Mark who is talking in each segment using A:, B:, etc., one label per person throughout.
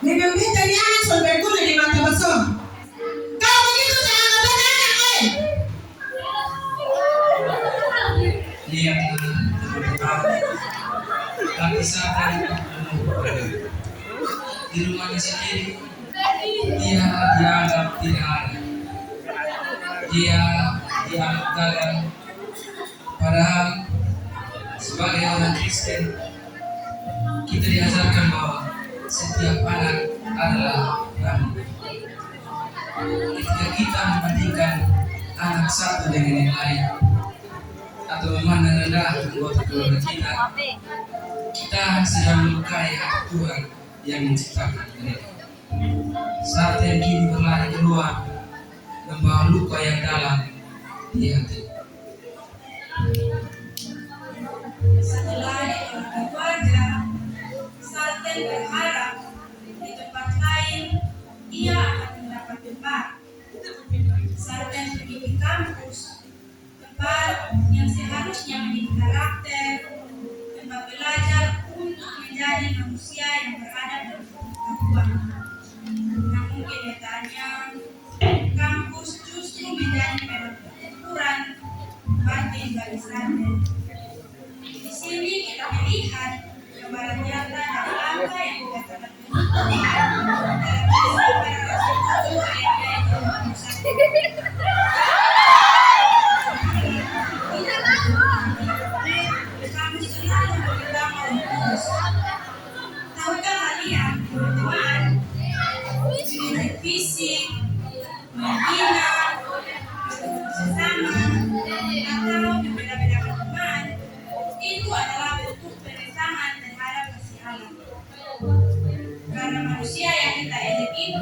A: Nimemleta ni anak sampai kule di mata masomo. Kau begitu jangan anak eh.
B: Dia tapi saat di rumahnya sendiri dia dianggap tidak ada. Dia dianggap gagal. Padahal sebagai orang Kristen kita diajarkan bahwa setiap anak adalah rahmat. Ketika kita membandingkan anak satu dengan yang lain atau memandang rendah anggota keluarga kita sedang melukai hati Tuhan yang menciptakan mereka. Saat yang kini berlari keluar membawa luka yang dalam di hati.
C: Setelah dikeluarkan keluarga, Sarten berharap di tempat lain ia akan mendapat tempat. Sarten pergi ke kampus, tempat yang seharusnya menjadi karakter, tempat belajar untuk menjadi manusia yang beradab dan berpengetahuan. Namun kenyataannya, kampus justru menjadi medan pertempuran batin bagi Sarten. Di sini kita melihat gambaran nyata dari apa yang dikatakan dalam kisah para rasul ayat-ayat kami selalu berperang terus. Tahukah kalian, teman-teman, mengenai fisik, menghina, sesama, atau membeda-bedakan teman, itu adalah bentuk penyesalan terhadap kasih Allah. Karena manusia yang kita ejek itu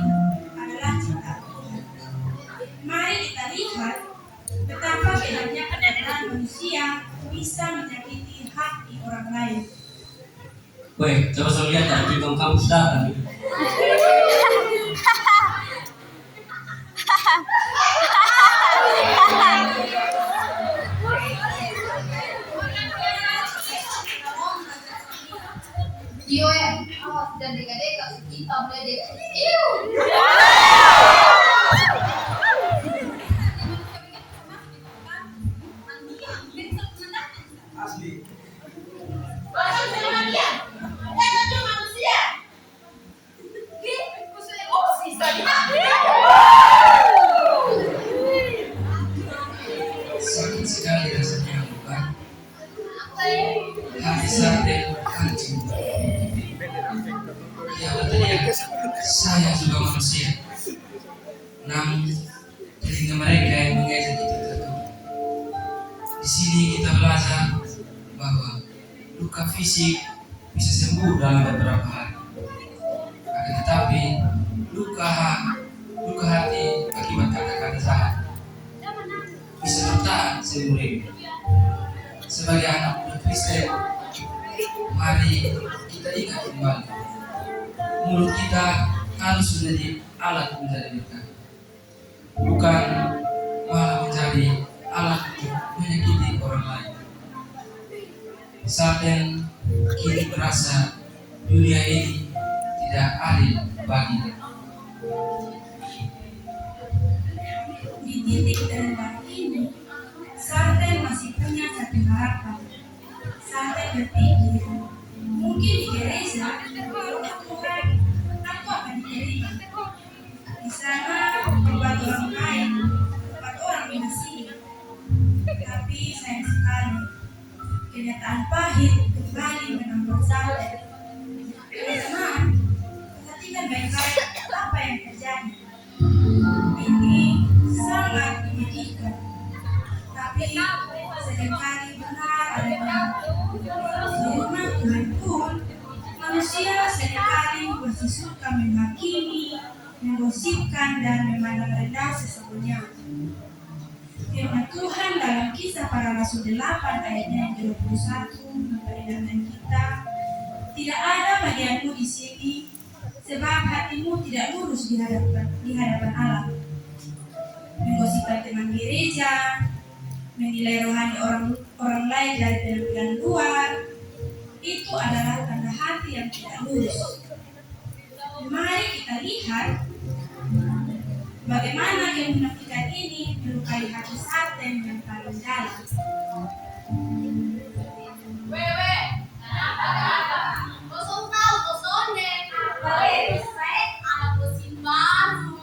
C: adalah ciptaan Tuhan. Mari kita lihat betapa bedanya keadaan manusia bisa menyakiti hati orang lain.
B: Woi, coba saya lihat dari bintang kampus datang.
D: Iyo ya, awas dan deka-deka kita meledek.
B: Sakit sekali rasanya bukan? Hati Sarten hancur. Ya betul ya, saya juga manusia. Namun telinga mereka yang mengejek kita tertutup. Di sini kita belajar bahwa luka fisik bisa sembuh dalam beberapa hari. Akan tetapi luka hati akibat kata-kata jahat bisa bertahan seumur hidup. Sebagai anak muda Kristen, mari kita ingat kembali, mulut kita harus menjadi alat mencari berkah, bukan malah menjadi alat untuk menyakiti orang lain. Sarten kini merasa dunia ini tidak adil baginya.
C: Di titik terendah ini, Sarten masih punya satu harapan. Sarten berpikir, mungkin di gereja, Tuhan, aku akan diterima. Di sana, tempat orang baik, tempat orang mengasihi. Tapi sayang sekali, kenyataan pahit kembali menampar Sarten. Teman-teman, perhatikan baik-baik apa yang terjadi. Ini sangat menyedihkan. Tapi seringkali benar adanya. Di rumah Tuhan pun, manusia seringkali masih suka menghakimi, menggosipkan dan memandang rendah sesungguhnya. Firman Tuhan dalam Kisah Para Rasul 8 ayatnya yang ke-21 memperingatkan kita, tidak ada bagianmu di sini sebab hatimu tidak lurus di hadapan Allah. Menggosipkan teman gereja, menilai rohani orang lain dari penampilan luar, itu adalah tanda hati yang tidak lurus. Mari kita lihat bagaimana kemunafikan ini melukai hati Sarten yang paling dalam.
D: Wewe, kenapa? Kosong tahu, kosong deh. Balik, saya anak musim baru.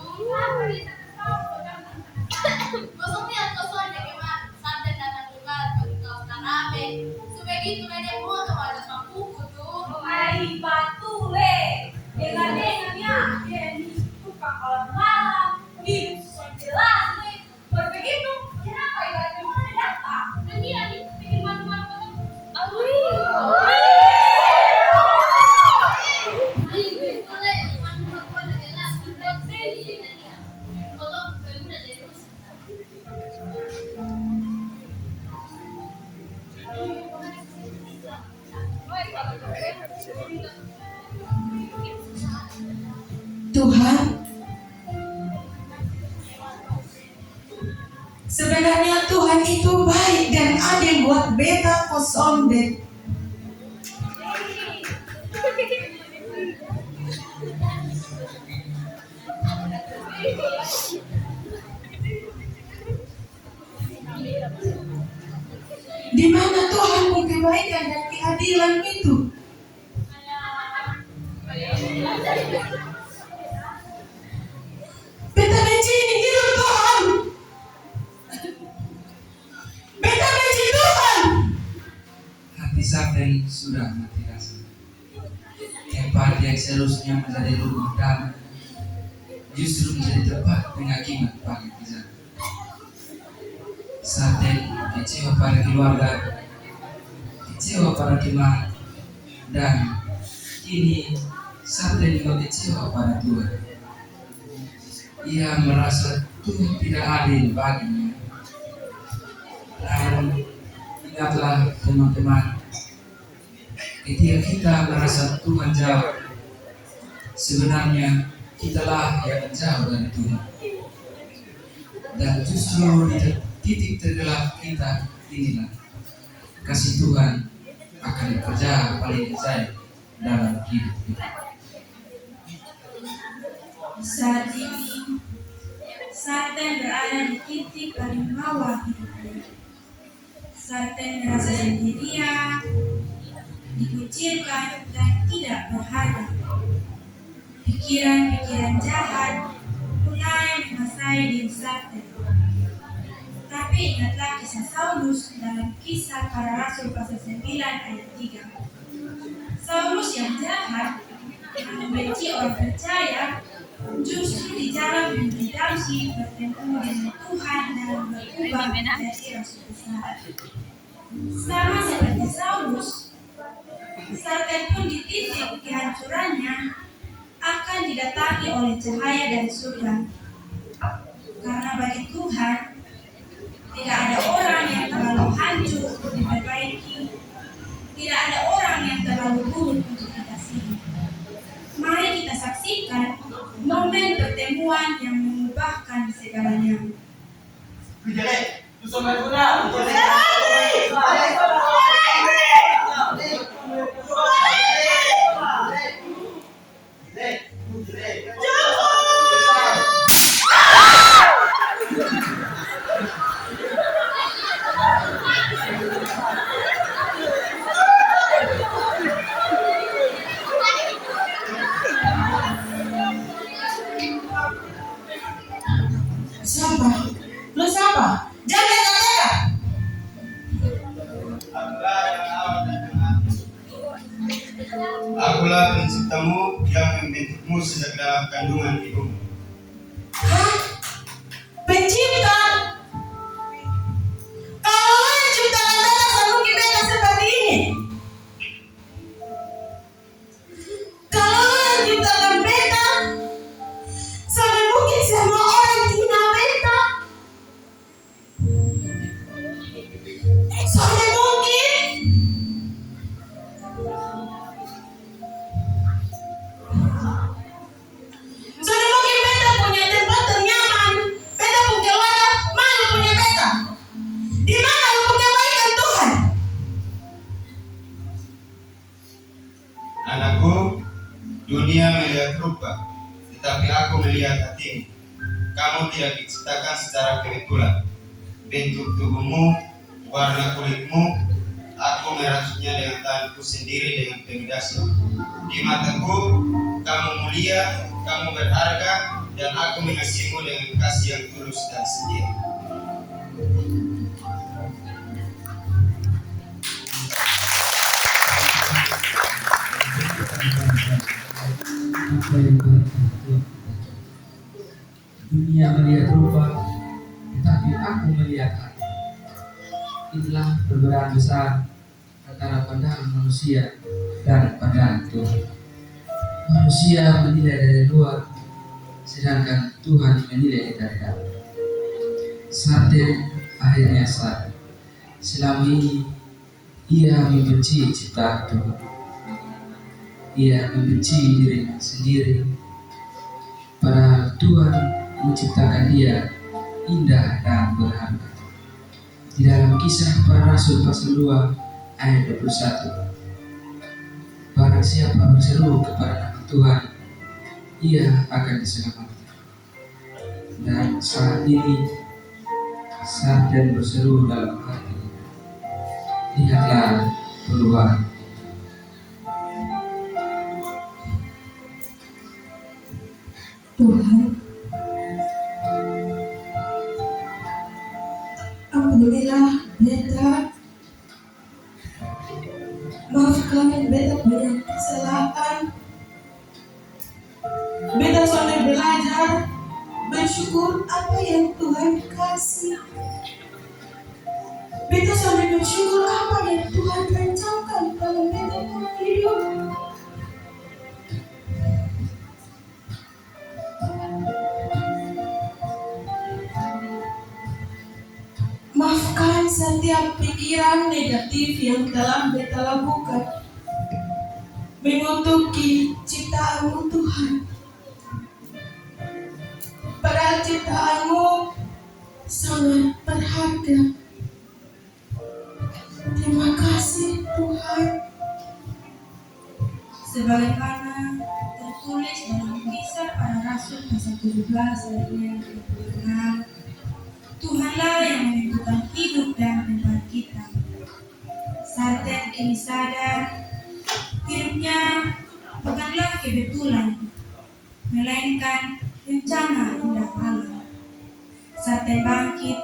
D: Kosong lihat, kosong deh gimana? Sampai datang juga bagi kau tanabe. Sebegitu media foto ada kampungku tuh. Ai batu le, dengar-dengarnya dia ini tukang orang malam, hidup sesuai jelas nih. Begitu, kenapa ibaratnya mana datang? Dan dia nih bikin malu-malu kota.
A: Tuhan, sebenarnya Tuhan itu baik dan adil buat beta kosong deh. Di mana Tuhan kebaikan dan keadilan itu? Beta benci hidup Tuhan. Beta benci Tuhan.
B: Hati Sarten sudah mati rasa. Tempat yang seharusnya menjadi rumah damai justru menjadi tempat penghakiman bagi kita. Sarten kecewa pada keluarga, kecewa pada teman, dan kini Sarten juga kecewa pada Tuhan. Ia merasa Tuhan tidak adil baginya. Namun ingatlah teman-teman, ketika kita merasa Tuhan jauh, sebenarnya kitalah yang jauh dari Tuhan. Dan justru di titik tergelap kita inilah kasih Tuhan akan bekerja paling besar dalam hidup kita.
C: Saat ini Sarten berada di titik paling bawah hidupnya. Sarten merasa sendirian, dikucilkan dan tidak berharga. Pikiran-pikiran jahat mulai menguasai diri Sarten. Tapi ingatlah kisah Saulus dalam Kisah Para Rasul pasal 9 ayat 3. Saulus yang jahat, yang membenci orang percaya, justru di jalan menuju Damsyik bertemu dengan Tuhan dan berubah menjadi rasul besar. Sama seperti Saulus, Sarten pun di titik kehancurannya akan didatangi oleh cahaya dari surga. Karena bagi Tuhan, tidak ada orang yang terlalu hancur untuk diperbaiki, tidak ada orang yang terlalu buruk untuk dikasihi. Mari kita saksikan momen pertemuan yang mengubahkan segalanya.
A: Siapa? Lu siapa? Jangan teka-teka.
E: Akulah penciptamu yang membentukmu sejak dalam kandungan ibumu.
A: Hah? Pencipta? Kalau lu yang ciptakan beta sampai beta seperti ini. Kalau lu yang ciptakan beta sampai mungkin semua orang hina beta.
E: Dunia melihat rupa, tetapi aku melihat hatimu. Kamu tidak diciptakan secara kebetulan. Bentuk tubuhmu, warna kulitmu, aku merasuknya dengan tanganku sendiri dengan pengedasnya. Di mataku, kamu mulia, kamu berharga, dan aku mengasihimu dengan kasih yang tulus dan setia.
B: Apa yang Tuhan katakan. Dunia melihat rupa, tetapi aku melihat hati. Inilah perbedaan besar antara pandangan manusia dan pandangan Tuhan. Manusia menilai dari luar, sedangkan Tuhan menilai dari dalam. Sarden akhirnya sadar. Selama ini ia membenci ciptaan Tuhan. Ia membenci dirinya sendiri. Padahal Tuhan menciptakan dia indah dan berharga. Di dalam Kisah Para Rasul pasal 2 ayat 21. Barang siapa berseru kepada nama Tuhan, ia akan diselamatkan. Dan saat ini Sarden berseru dalam hati, lihatlah perubahan.
A: Tuhan, ampunilah beta. Maafkan beta banyak kesalahan. Beta sampai belajar bersyukur apa yang Tuhan kasih. Beta sampai bersyukur apa yang Tuhan rencanakan dalam beta hidup. Maafkan setiap pikiran negatif yang telah beta lakukan mengutuki ciptaanmu Tuhan. Padahal ciptaanmu sangat berharga. Terima kasih Tuhan.
C: Sebagaimana tertulis dalam Kisah Para Rasul pasal 17 ayatnya 26, Tuhanlah yang menentukan hidup dan tempat kita. Sarden kini sadar, hidupnya bukanlah kebetulan, melainkan rencana indah Allah. Sarden bangkit,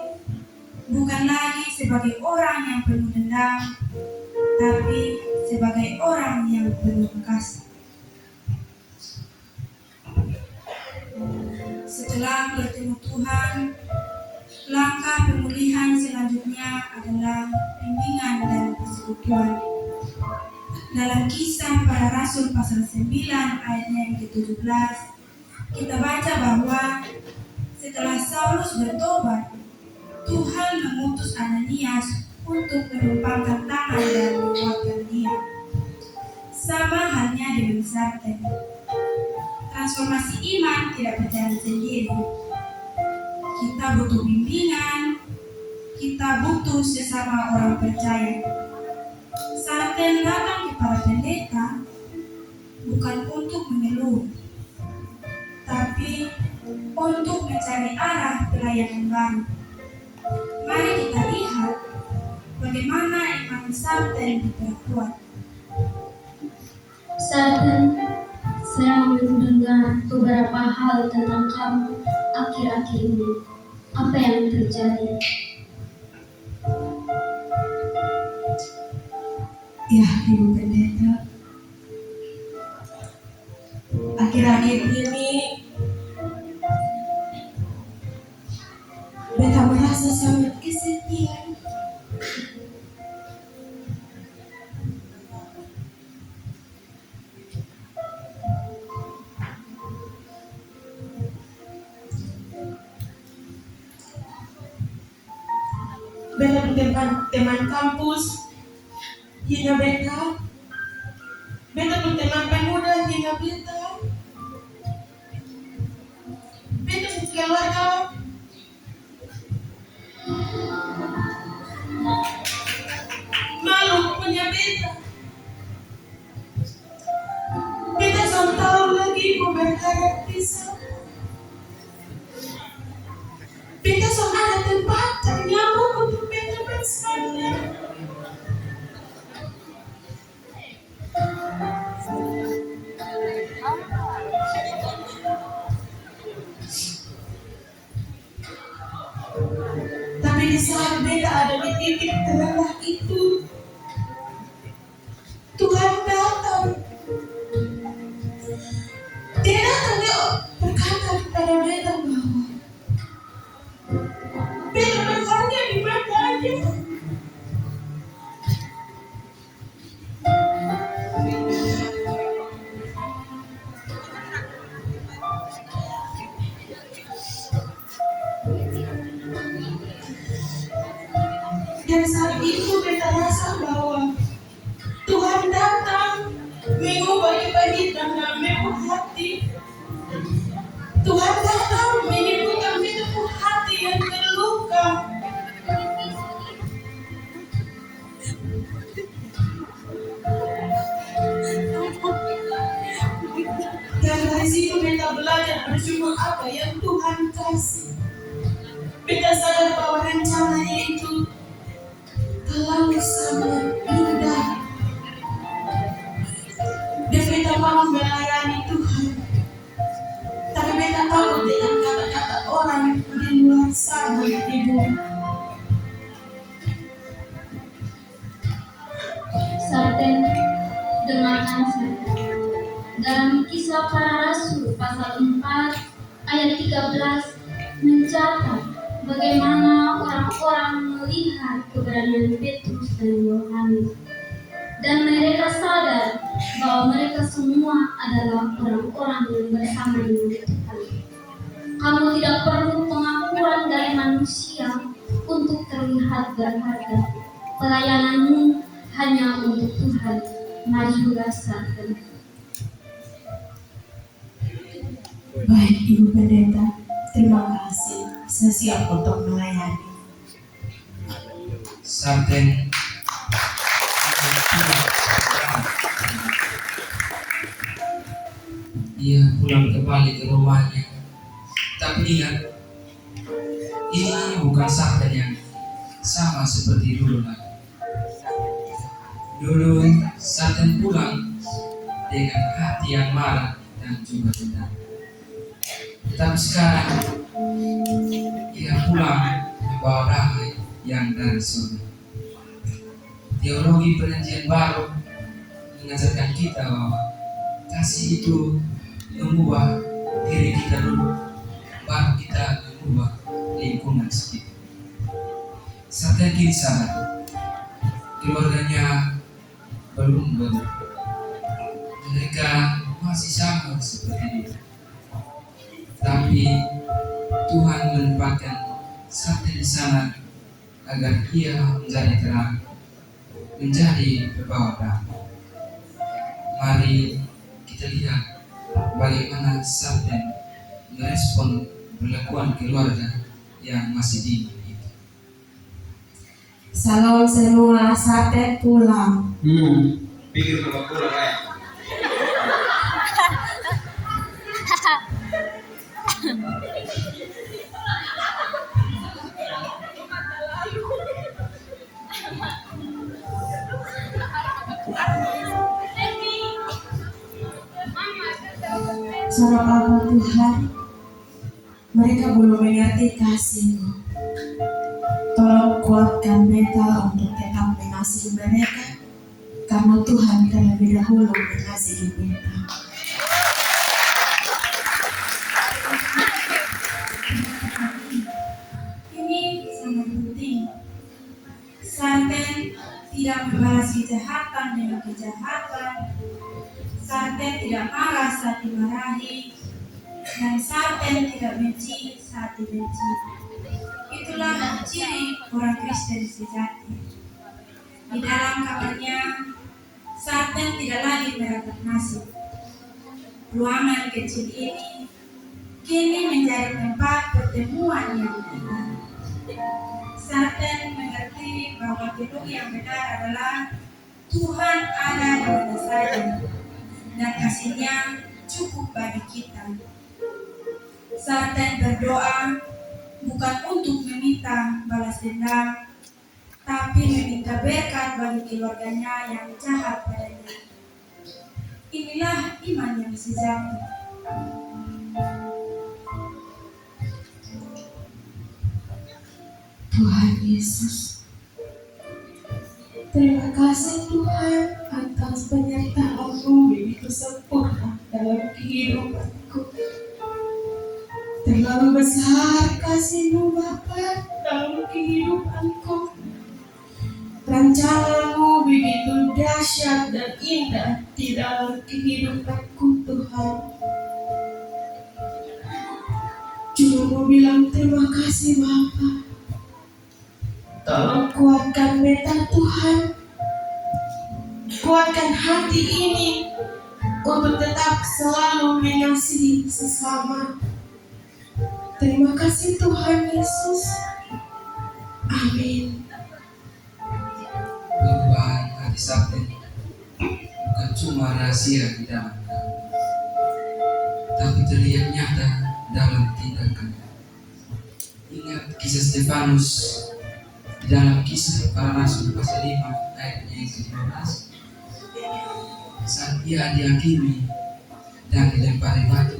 C: bukan lagi sebagai orang yang penuh dendam, tapi sebagai orang yang penuh kasih. Setelah bertemu Tuhan, langkah pemulihan selanjutnya adalah bimbingan dan persekutuan. Dalam Kisah Para Rasul pasal 9 ayatnya yang ke-17, kita baca bahwa setelah Saulus bertobat, Tuhan mengutus Ananias untuk menumpangkan tangan dan menguatkan dia. Sama halnya dengan Sarden. Transformasi iman tidak berjalan sendiri. Kita butuh bimbingan, kita butuh sesama orang percaya. Sarden datang kepada pendeta bukan untuk mengeluh, tapi untuk mencari arah pelayanan baru. Mari kita lihat bagaimana iman Sarden diperkuat.
D: Sarden, saya mendengar beberapa hal tentang kamu akhir-akhir ini. Apa yang terjadi?
A: Ya, Ibu Pendeta. Akhir-akhir ini beta merasa sangat kesepian. Beta teman kampus hina beta. Beta teman pemuda hina beta. Beta keluarga malu punya beta. Beta tahu Dari situ beta belajar bersyukur apa yang Tuhan kasih. Beta sadar bahwa rencananya itu terlalu sangat indah. Dan beta mau melayani Tuhan. Tapi beta takut dengan kata-kata orang di luar sana di bumi.
D: Sarten, dengarkan saya. Dalam Kisah Para Rasul pasal 4 ayat 13 mencatat bagaimana orang-orang melihat keberadaan Petrus dan Yohanes, dan mereka sadar bahwa mereka semua adalah orang-orang yang bersama dengan Tuhan. Kamu tidak perlu pengakuan dari manusia untuk terlihat berharga. Pelayananmu hanya untuk Tuhan. Majulah Sarten.
A: Baik Ibu Pendeta, terima kasih. Saya siap untuk melayani.
B: Sarten ia pulang kembali ke rumahnya. Tapi ingat, ini bukan Sarten yang sama seperti dulu lagi. Dulu Sarten pulang dengan hati yang marah dan juga dendam. Tetapi sekarang ia pulang membawa damai yang dari surga. Teologi Perjanjian Baru mengajarkan kita bahwa kasih itu mengubah diri kita dulu, baru kita mengubah lingkungan sekitar. Sarten kini sadar keluarganya belum berubah. Mereka masih sama seperti itu. Tapi Tuhan menempatkan Sarten di sana agar ia menjadi terang, menjadi pembawa damai. Mari kita lihat bagaimana Sarten merespon perlakuan keluarga yang masih dingin itu.
A: Salam semua, Sarten pulang.
E: Pikir kalau pulang ya.
A: Saudara Allah Tuhan, mereka belum mengerti kasih-Mu. Tolong kuatkan beta untuk tetap mengasihi mereka, karena Tuhan terlebih dahulu mengasihi beta.
C: Ini sangat penting. Sarten tidak membalas kejahatan dengan kejahatan. Sarten tidak marah saat dimarahi, dan Sarten tidak benci saat dibenci. Itulah ciri orang Kristen sejati. Di dalam kamarnya, Sarten tidak lagi merapat nasib. Ruangan kecil ini kini menjadi tempat pertemuan yang indah. Sarten mengerti bahwa gedung yang benar adalah Tuhan ada di mana saja, dan kasih-Nya cukup bagi kita. Sarten berdoa bukan untuk meminta balas dendam, tapi meminta berkat bagi keluarganya yang jahat padanya. Inilah iman yang sejati.
A: Tuhan Yesus, terima kasih Tuhan atas penyertaan-Mu begitu sempurna dalam kehidupanku. Terlalu besar kasih-Mu Bapa dalam kehidupanku. Rencana-Mu begitu dahsyat dan indah di dalam kehidupanku Tuhan. Cuma mau bilang terima kasih Bapa. Tolong kuatkan beta Tuhan. Kuatkan hati ini untuk tetap selalu mengasihi sesama. Terima kasih Tuhan Yesus. Amin.
B: Perubahan hati Sarten bukan cuma rahasia di dalam kami, terlihat nyata dalam tindakan. Ingat kisah Stefanus di dalam Kisah Para Rasul pasal 5 ayatnya yang ke-15. Saat ia dihakimi dan dilempari batu,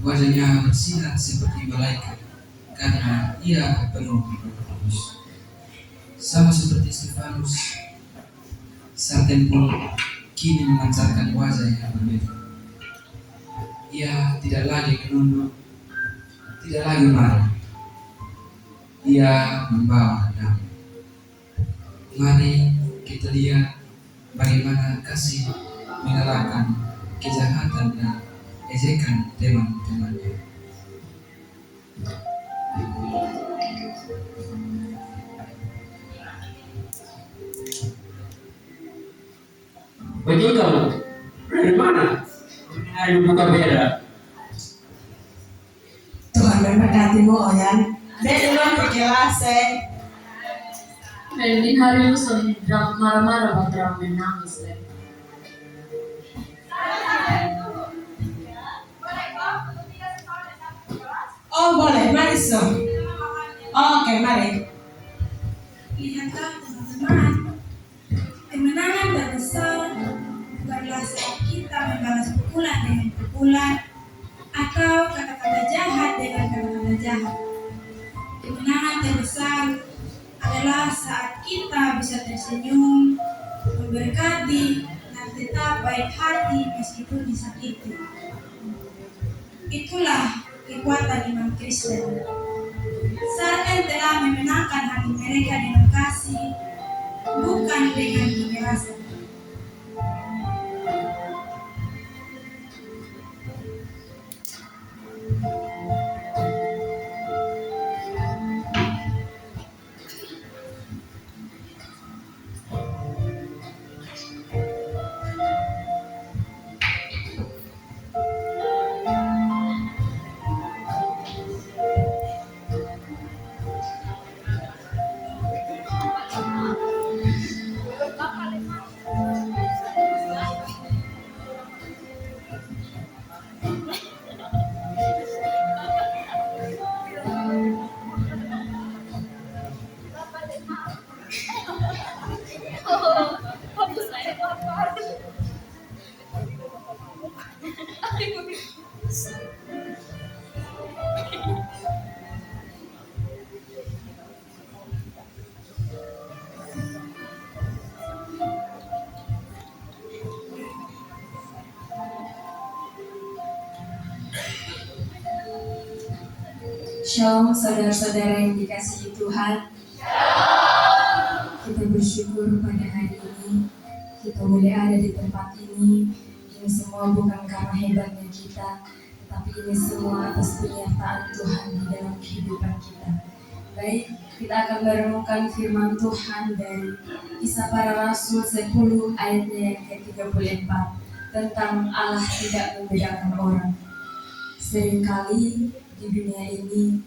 B: wajahnya bersinar seperti malaikat karena ia penuh Roh Kudus. Sama seperti Stefanus, Sarten pun kini memancarkan wajah yang berbeda. Ia tidak lagi menunduk, tidak lagi marah. Ia membawa damai. Mari kita lihat bagaimana kasih mengalahkan kejahatan dan ejekan teman-temannya.
F: Betul, dari mana? Ayo buka beda.
A: Tuhan memberkatimu, Oyan. Dia belum berkelas.
G: Din hari itu sedang marah-marah buat orang menangis.
A: Oh boleh, mari so. Oke, mari.
C: Lihatlah teman-teman, kemenangan terbesar bukanlah saat kita membalas pukulan dengan pukulan atau kata-kata jahat dengan kata-kata jahat. Kemenangan terbesar adalah saat kita bisa tersenyum, memberkati, dan tetap baik hati meskipun disakiti. Itulah kekuatan iman Kristen. Sarten telah memenangkan hati mereka dengan kasih, bukan dengan kekerasan.
A: Shalom saudara-saudara yang dikasihi Tuhan. Kita bersyukur pada hari ini kita boleh ada di tempat ini. Ini semua bukan karena hebatnya kita, tetapi ini semua atas penyertaan Tuhan di dalam kehidupan kita. Baik, kita akan merenungkan firman Tuhan dari Kisah Para Rasul 10 ayatnya yang ke-34 tentang Allah tidak membedakan orang. Seringkali di dunia ini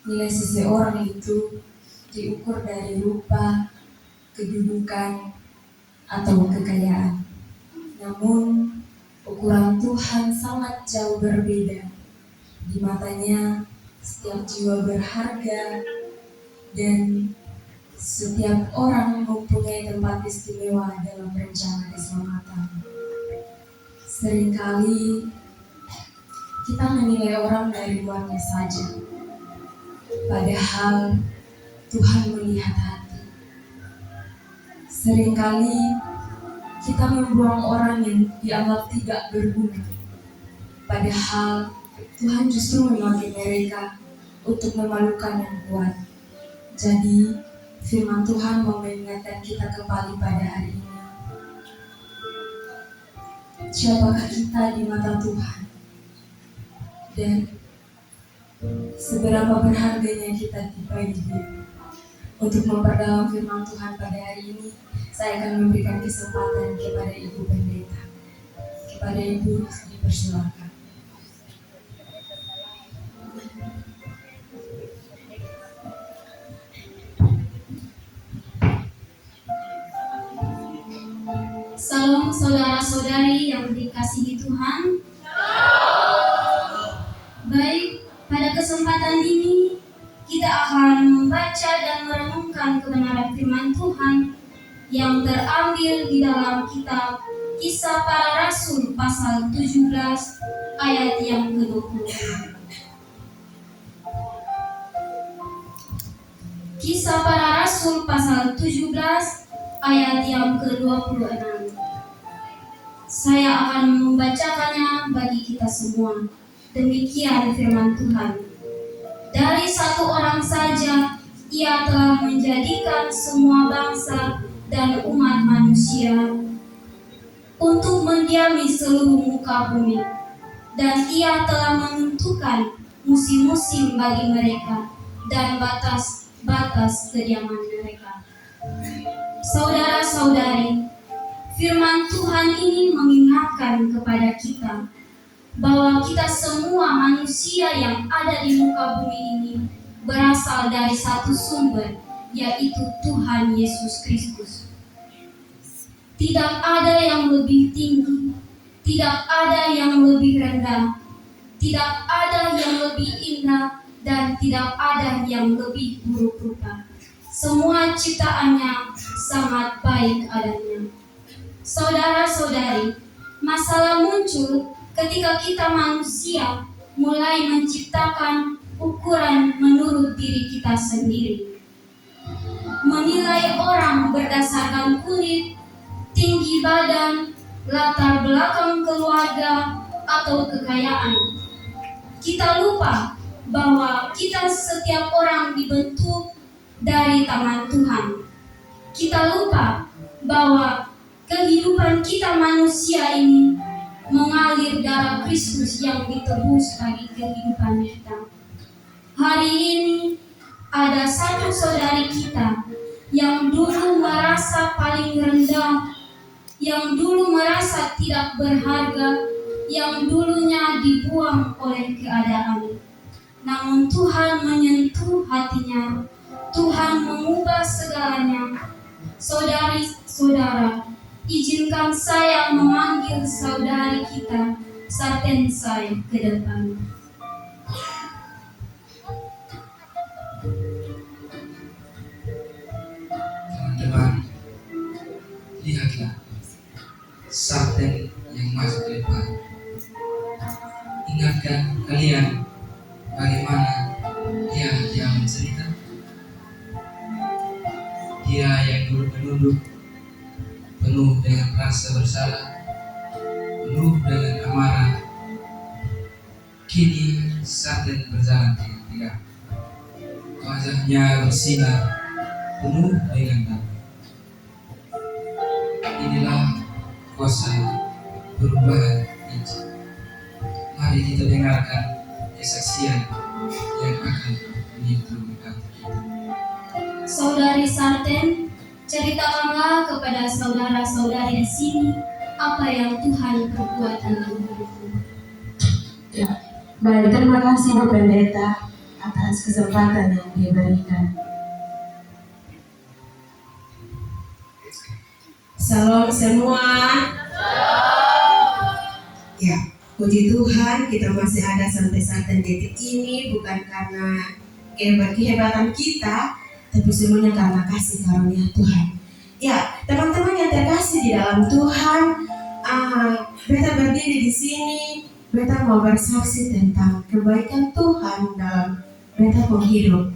A: nilai seseorang itu diukur dari rupa, kedudukan, atau kekayaan. Namun ukuran Tuhan sangat jauh berbeda. Di matanya setiap jiwa berharga dan setiap orang mempunyai tempat istimewa dalam rencana keselamatan. Seringkali kita menilai orang dari luarnya saja, padahal Tuhan melihat hati. Seringkali kita membuang orang yang dianggap tidak berguna, padahal Tuhan justru memakai mereka untuk memalukan yang kuat. Jadi firman Tuhan mau mengingatkan kita kembali pada hari ini. Siapakah kita di mata Tuhan? Dan seberapa berharganya kita di Dia. Untuk memperdalam firman Tuhan pada hari ini, saya akan memberikan kesempatan kepada Ibu Pendeta. Kepada Ibu, dipersilakan.
D: Salam saudara-saudari yang dikasihi Tuhan. kesempatan ini kita akan membaca dan merenungkan kebenaran firman Tuhan yang terambil di dalam kitab Kisah Para Rasul pasal 17 ayat yang ke-20. Kisah Para Rasul pasal 17 ayat yang ke-26. Saya akan membacakannya bagi kita semua. Demikian firman Tuhan. Dari satu orang saja ia telah menjadikan semua bangsa dan umat manusia untuk mendiami seluruh muka bumi, dan ia telah menentukan musim-musim bagi mereka dan batas-batas kediaman mereka. Saudara-saudari, firman Tuhan ini mengingatkan kepada kita bahwa kita semua manusia yang ada di muka bumi ini berasal dari satu sumber, yaitu Tuhan Yesus Kristus. Tidak ada yang lebih tinggi, tidak ada yang lebih rendah, tidak ada yang lebih indah, dan tidak ada yang lebih buruk rupa. Semua ciptaannya sangat baik adanya. Saudara-saudari, masalah muncul ketika kita manusia mulai menciptakan ukuran menurut diri kita sendiri. Menilai orang berdasarkan kulit, tinggi badan, latar belakang keluarga, atau kekayaan. Kita lupa bahwa kita setiap orang dibentuk dari tangan Tuhan. Kita lupa bahwa kehidupan kita manusia ini mengalir darah Kristus yang ditebus bagi kehidupan kita. Hari ini ada satu saudari kita yang dulu merasa paling rendah, yang dulu merasa tidak berharga, yang dulunya dibuang oleh keadaan. Namun Tuhan menyentuh hatinya, Tuhan mengubah segalanya. Saudari-saudara, izinkan saya memanggil saudari kita, Sarten saya, ke depan.
B: Teman-teman, lihatlah Sarten yang masuk ke depan. Ingatkan kalian bagaimana dia mencerita? Dia yang dulu menunduk, penuh dengan rasa bersalah, penuh dengan amarah. Kini Sarten berjalan tegak. Wajahnya bersinar, penuh dengan damai. Inilah kuasa perubahan Injil. Mari kita dengarkan kesaksian yang akan menyentuh hati kita.
D: Saudari Sarten, ceritakanlah kepada saudara-saudari di sini apa yang Tuhan perbuat dalam hidupmu.
A: Ya, baik, terima kasih Bu Pendeta atas kesempatan yang diberikan. Salam semua. Ya, puji Tuhan kita masih ada sampai saat detik ini, bukan karena kehebatan kita, tapi semuanya karena kasih karunia Tuhan. Ya, teman-teman yang terkasih di dalam Tuhan, beta berdiri di sini, beta mau bersaksi tentang kebaikan Tuhan dalam beta penghidup.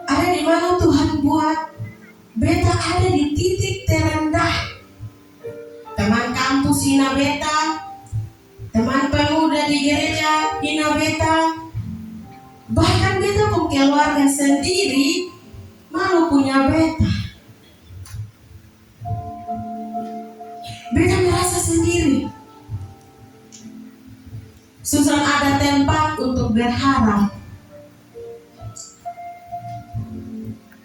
A: Ada di mana Tuhan buat beta ada di titik terendah. Teman kampus hina beta, teman pemuda di gereja hina beta, bahkan beta pun keluarga sendiri malu punya beta. Beta merasa sendiri. Susah ada tempat untuk berharap.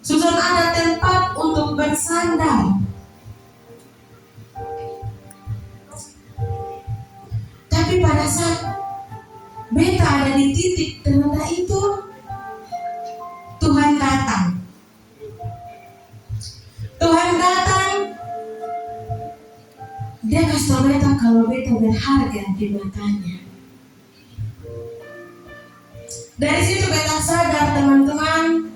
A: Susah ada tempat untuk bersandar. Tapi pada saat beta ada di titik terendah itu, Tuhan datang. Tuhan datang. Dia kasih tahu beta kalau beta berharga di matanya. Dari situ beta sadar teman-teman,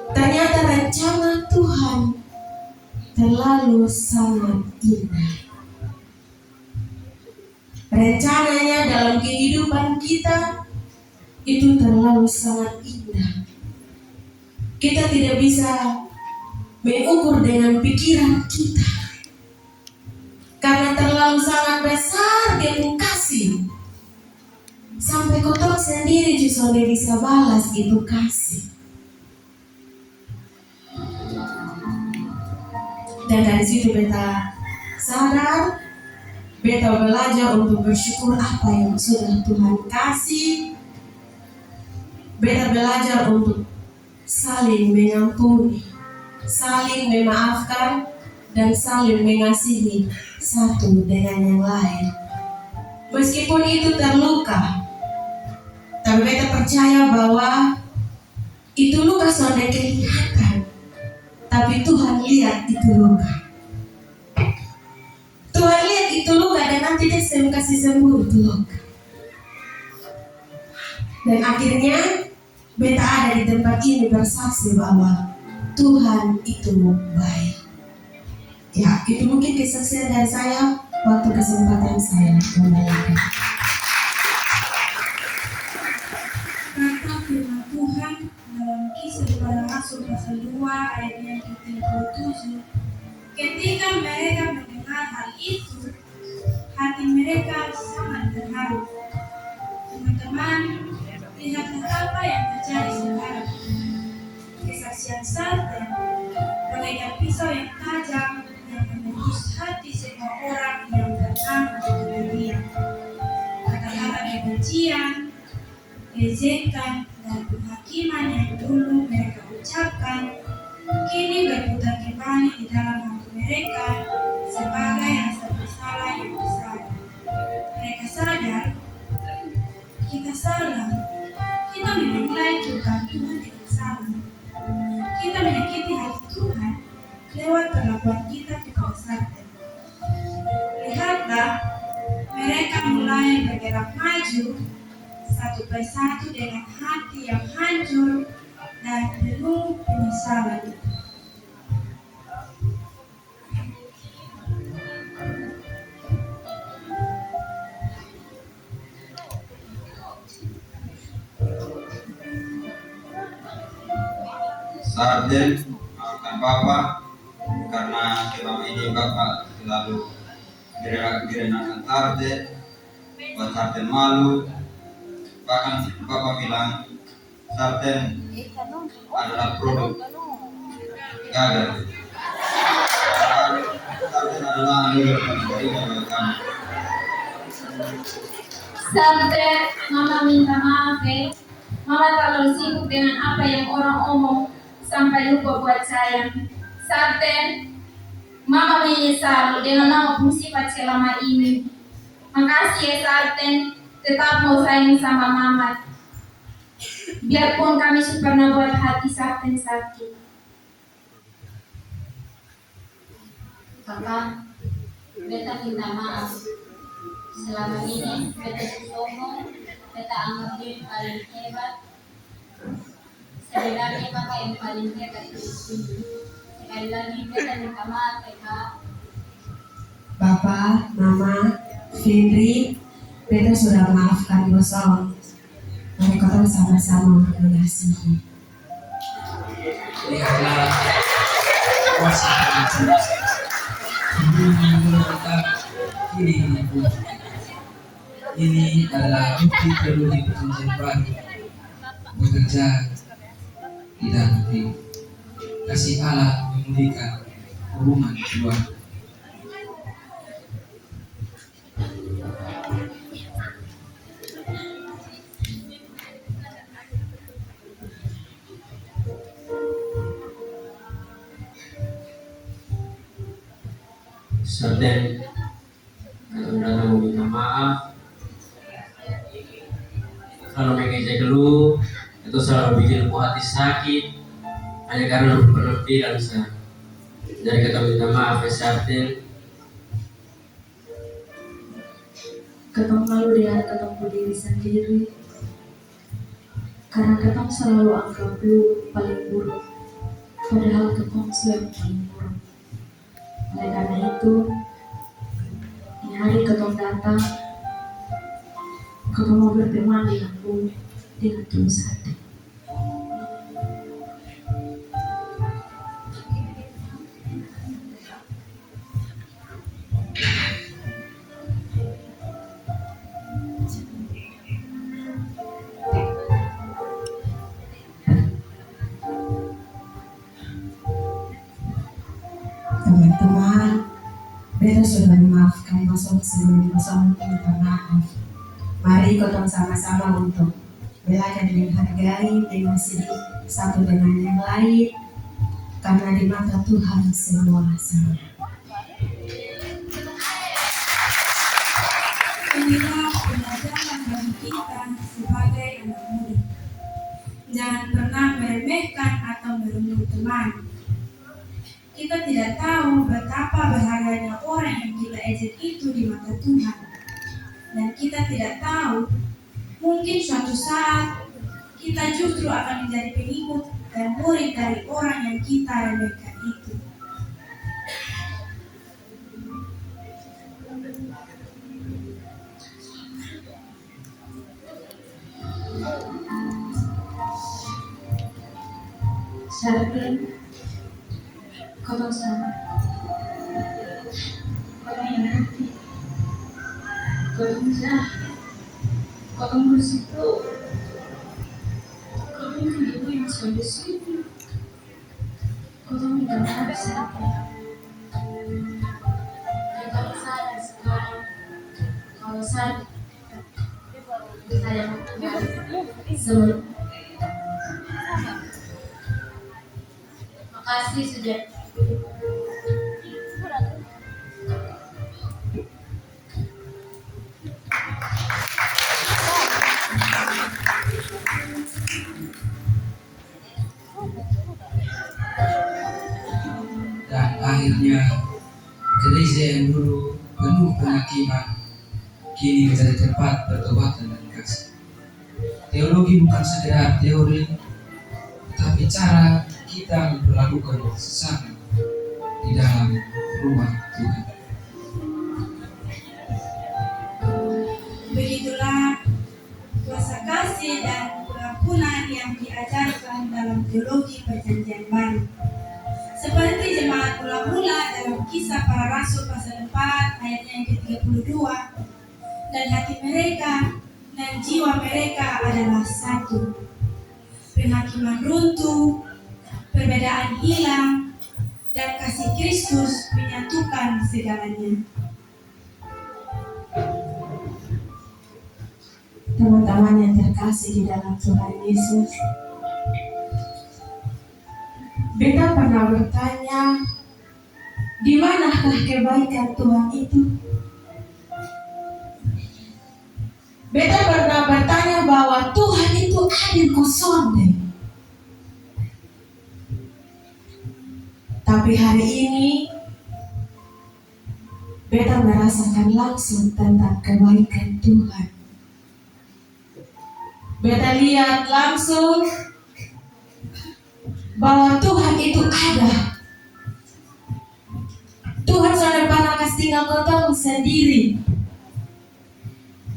A: ternyata rencana Tuhan terlalu sangat indah. Rencananya dalam kehidupan kita itu terlalu sangat indah. Kita tidak bisa mengukur dengan pikiran kita, karena terlalu sangat besar dia kasih. Sampai kotor sendiri justru dia bisa balas itu kasih. Dan dari situ beta sadar, beta belajar untuk bersyukur apa yang sudah Tuhan kasih. Beta belajar untuk saling mengampuni, saling memaafkan, dan saling mengasihi satu dengan yang lain. Meskipun itu terluka, tapi beta percaya bahwa itu luka sudah kelihatan, tapi Tuhan lihat itu luka. Tuhan lihat itu luka dan nanti dia kasih sembuh itu luka. Dan akhirnya beta ada di tempat ini bersaksi bahwa Tuhan itu baik. Ya, itu mungkin kesaksian dari saya waktu kesempatan saya kembali.
C: Kata firman Tuhan dalam Kisah para Rasul pasal 2 ayat yang ke-37, ketika mereka mendengar hal itu, hati mereka sangat terharu. Teman-teman, lihatlah apa yang terjadi sekarang. Kesaksian Sarten bagaikan pisau yang tajam yang menembus hati semua orang yang datang kepada dia. Kata-kata kebencian, ejekan, dan penghakiman yang dulu mereka ucapkan kini berputar kembali di dalam hati mereka sebagai rasa bersalah yang besar. Mereka sadar, kita salah, kita menilai Tuhan tidak salah, kita menyakiti hati Tuhan lewat perlakuan kita kepada Sarten. Lihatlah, mereka mulai bergerak maju satu persatu dengan hati yang hancur dan penuh penyesalan.
E: Sarten, maafkan Bapak karena selama ini Bapak selalu berenakan Sarten, buat Sarten malu. Bahkan Bapak bilang Sarten adalah produk gagal. Sarten adalah anugerah dari kami.
D: Sarten, Mama minta maaf ya. Mama terlalu sibuk dengan apa yang orang omong sampai lupa buat saya. Sarten, Mama menyesal dengan nama sifat selama ini. Makasih ya Sarten, tetap mau sayang sama Mama. Biarpun kami pernah buat hati Sarten sakit.
G: Kakak, beta minta maaf. Selama ini beta sombong, beta anggap diri paling hebat. Sebenarnya kakak yang paling hebat di sini. Sekali lagi beta minta maaf ya kak.
A: Bapak, Mama, Fitri, beta sudah maafkan dosa. Mari kita sama-sama mengasihi.
B: Lihatlah kuasa Tuhan. Sebelum kita ini adalah bukti perlu di perjanjian baru bekerja di dalam hidup. Kasih Allah memulihkan hubungan keluarga.
F: Sarten, kadang-kadang mau minta maaf. Kalau mengejek lu, itu selalu bikin aku hati sakit. Hanya karena lu pengertian saya. Jadi kita minta maaf ya Sarten.
A: Ketemu malu dengan ketemu diri sendiri. Karena ketong selalu anggap lu paling buruk, padahal ketong yang paling buruk. Oleh karena itu, ini hari ketong datang, ketong mau berteman dengan lu dengan tulus hati. Teman-teman, beta sudah memaafkan masalah sebelum bersama minta maaf. Mari kita sama-sama untuk belajar dengan hargai, dengan sedih satu dengan yang lain, karena di mata Tuhan semua sama.
C: Inilah pelajaran bagi kita sebagai anak muda. Jangan pernah meremehkan atau merunduk teman. Kita tidak tahu betapa berharganya orang yang kita ejek itu di mata Tuhan. Dan kita tidak tahu, mungkin suatu saat kita justru akan menjadi pengikut dan murid dari orang yang kita remehkan itu.
A: Sarapin, kau sama, kau yang hati, kau jahat, kau bersitu, kau ibu yang sudah sini, kau minta maaf Sarapin.
G: Kita sadar sekarang kalau saya sebelum makasih sudah
B: Dan akhirnya gereja yang dulu penuh penghakiman kini menjadi tempat pertobatan dan kasih. Teologi bukan sekedar teori, tetapi cara kita memperlakukan sesama di dalam rumah Tuhan.
C: Begitulah kuasa kasih dan pengampunan yang diajarkan dalam teologi perjanjian baru. Seperti jemaat mula-mula dalam Kisah Para Rasul pasal 4 ayatnya yang ke-32, dan hati mereka dan jiwa mereka adalah satu. Penghakiman runtuh, perbedaan hilang, dan kasih Kristus menyatukan segalanya.
A: Teman-teman yang terkasih di dalam Tuhan Yesus, beta pernah bertanya, di manakah kebaikan Tuhan itu? Beta pernah bertanya bahwa Tuhan itu adil kosong deh. Tapi hari ini beta merasakan langsung tentang kebaikan Tuhan. Beta lihat langsung bahwa Tuhan itu ada. Tuhan sudah pernah kasih tinggal kotong sendiri.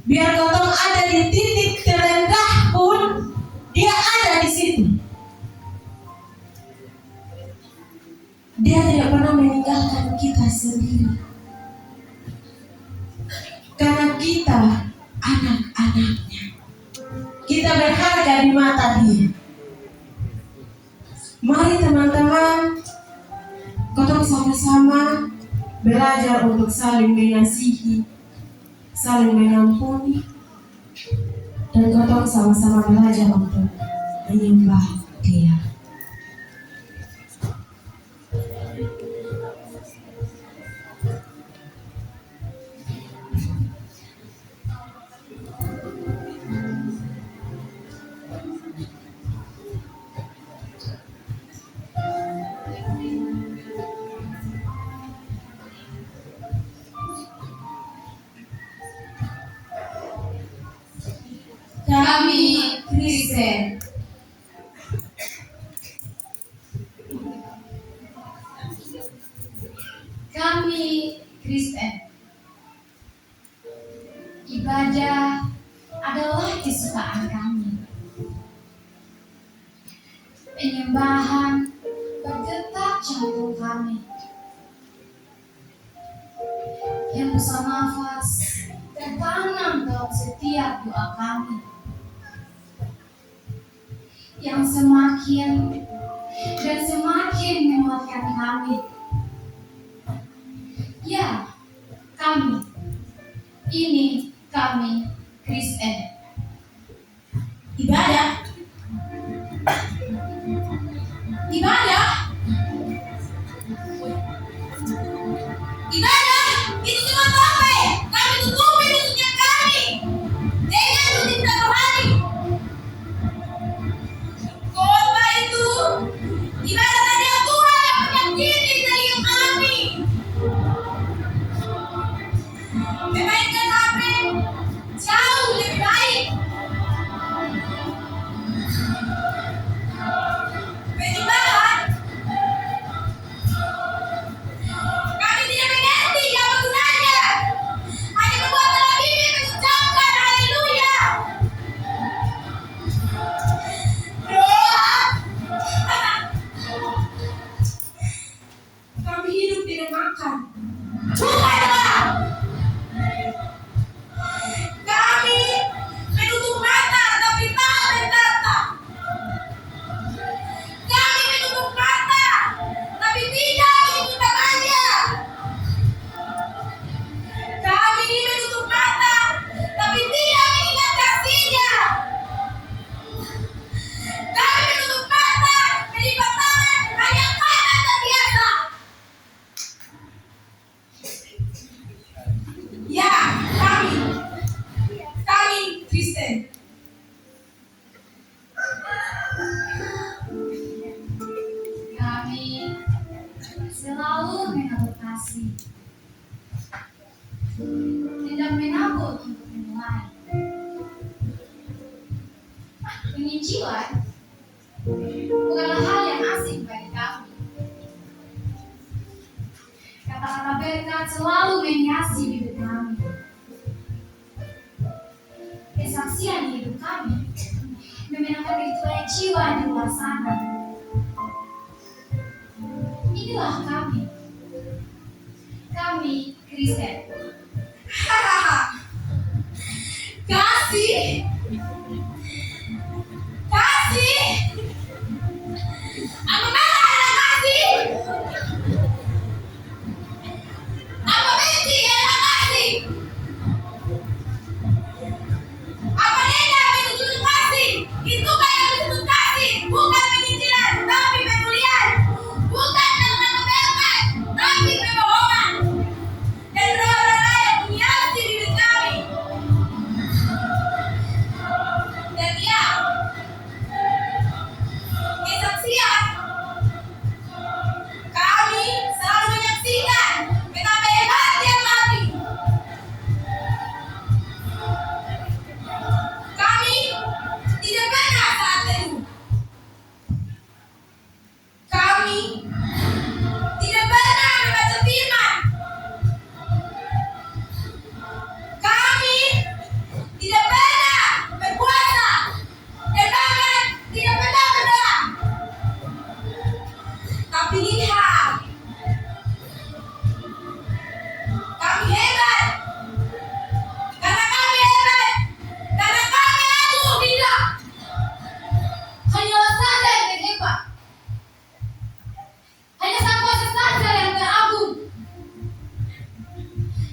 A: Biar kotong ada di titik terendah pun, dia ada di situ. Dia tidak pernah meninggalkan kita sendiri. Karena kita anak-anaknya. Kita berharga di mata Dia. Mari teman-teman, kita sama-sama belajar untuk saling mengasihi, saling mengampuni, dan kita sama-sama belajar untuk menyembah Dia.
C: Kami Kristen
D: Kami Kristen. Ibadah adalah kesukaan kami. Penyembahan berdetak jantung kami. Hembusan nafas tertanam dalam setiap doa kami. Yang semakin dan semakin menguatkan kami. Ya, kami. Ini kami Kristen.
C: Ibadah. Ibadah. Ibadah itu cuma sampai kami tutupi musuhnya kami dengan tujuan rohani. Khotbah itu ibadah tadi Tuhan yang menyakiti telinga kami. Memainkan HP jauh lebih baik. Penyembahan kami tidak mengerti apa gunanya. Hanya membuat dalam bibir mengucapkan haleluya. Doa. Kami hidup dengan makan. Bukanlah. Kami menutup mata tapi tak berkata. Kami menutup mata tapi tidak mengikuti aja. Kami menutup mata tapi tidak mengingat kasihnya. Kami menutup mata melipat tangan hanya karena terbiasa. Ya, kami Kristen.
D: Kami selalu menabur kasih. Tidak menabur untuk menilai. Penginjilan bukanlah hal yang asing bagi kami. Kata-kata berkat selalu menghiasi hidup kami. Kesaksian hidup kami memenangkan kehidupan jiwa di luar sana. Inilah kami. Kami Kristen.
C: Kasih. Kasih. Apa marah adalah kasih? Apa benci adalah kasih? Apa nega menuntut kasih? Itu kayak menuntut kasih, bukan penginjilan, tapi pemulihan. Bukan dengan berkat, tapi kebohongan. Dan roh-roh yang menghiasi diri kami. Dan ya, kesaksian kami selalu menyaksikan betapa hebatnya kami. Kami tidak pernah saat teduh. Kami tidak pernah membaca firman. Kami tidak pernah berpuasa dan bahkan tidak pernah berdoa. Tapi lihat, kami hebat. Karena kami hebat. Karena kami agung, tidak.
D: Hanyalah saja yang terhebat. Hanya Sang Kuasa saja yang teragung.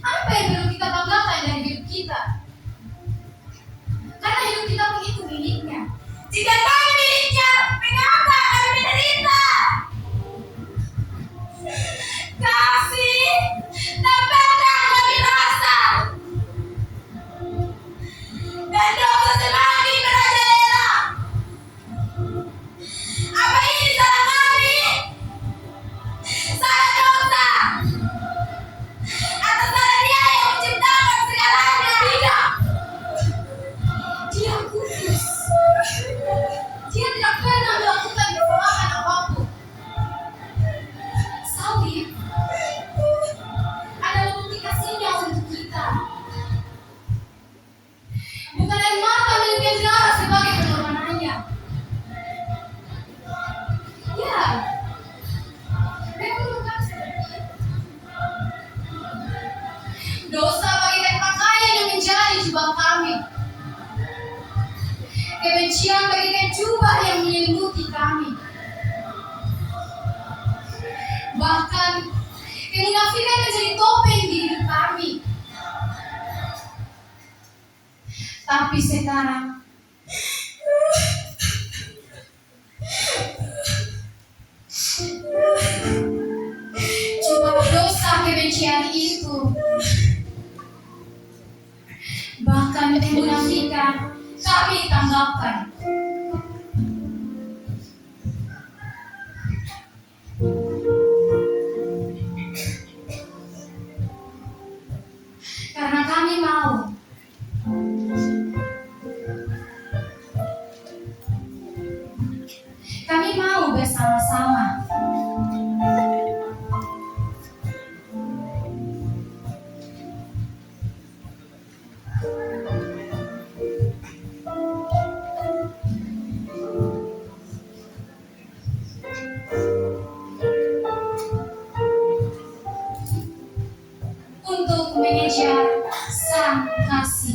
D: Apa yang perlu kita banggakan dari hidup kita? Karena hidup kita begitu miliknya.
C: Jika kami miliknya, mengapa kami menderita? Kasih tak pernah kami rasa. Dan dosa semakin merajalela. Apa ini salah kami? Salah dosa? Atau salah Dia yang menciptakan segalanya? Tidak. Dia kudus.
D: jubah kami. Kebencian bagaikan jubah yang menyelimuti kami. Bahkan kemunafikan menjadi topeng di hidup kami. Tapi sekarang jubah dosa kebencian itu, bahkan kemunafikan kami tanggapkan. Karena kami mau bersama-sama. Untuk mengejar Sang Kasih.